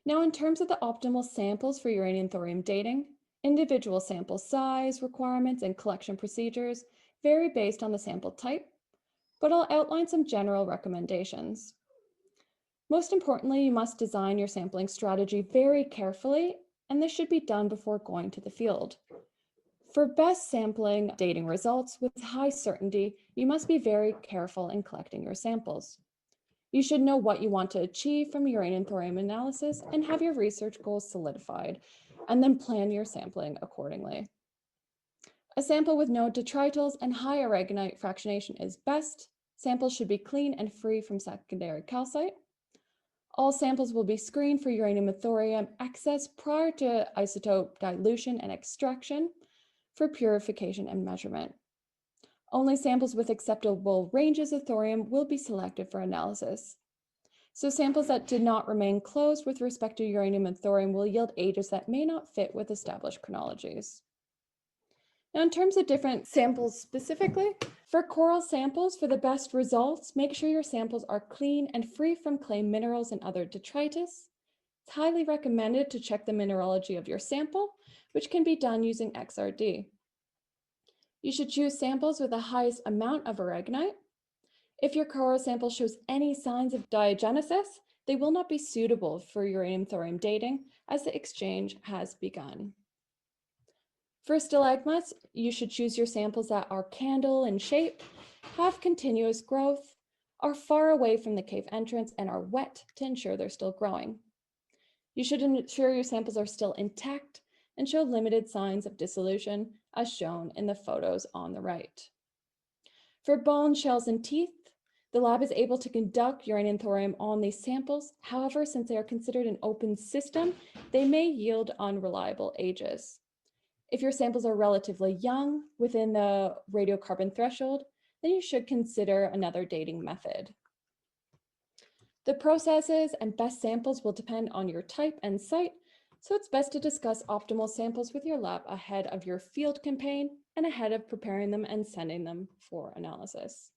Now, in terms of the optimal samples for uranium-thorium dating, individual sample size, requirements, and collection procedures vary based on the sample type, but I'll outline some general recommendations. Most importantly, you must design your sampling strategy very carefully, and this should be done before going to the field. For best sampling dating results with high certainty, you must be very careful in collecting your samples. You should know what you want to achieve from uranium-thorium analysis and have your research goals solidified, and then plan your sampling accordingly. A sample with no detritus and high aragonite fractionation is best. Samples should be clean and free from secondary calcite. All samples will be screened for uranium and thorium excess prior to isotope dilution and extraction for purification and measurement. Only samples with acceptable ranges of thorium will be selected for analysis. So samples that did not remain closed with respect to uranium and thorium will yield ages that may not fit with established chronologies. Now, in terms of different samples specifically, for coral samples, for the best results, make sure your samples are clean and free from clay minerals and other detritus. It's highly recommended to check the mineralogy of your sample, which can be done using XRD. You should choose samples with the highest amount of aragonite. If your coral sample shows any signs of diagenesis, they will not be suitable for uranium-thorium dating as the exchange has begun. For stalagmites, you should choose your samples that are candle in shape, have continuous growth, are far away from the cave entrance, and are wet to ensure they're still growing. You should ensure your samples are still intact and show limited signs of dissolution, as shown in the photos on the right. For bones, shells, and teeth, the lab is able to conduct uranium-thorium on these samples. However, since they are considered an open system, they may yield unreliable ages. If your samples are relatively young, within the radiocarbon threshold, then you should consider another dating method. The processes and best samples will depend on your type and site, so it's best to discuss optimal samples with your lab ahead of your field campaign and ahead of preparing them and sending them for analysis.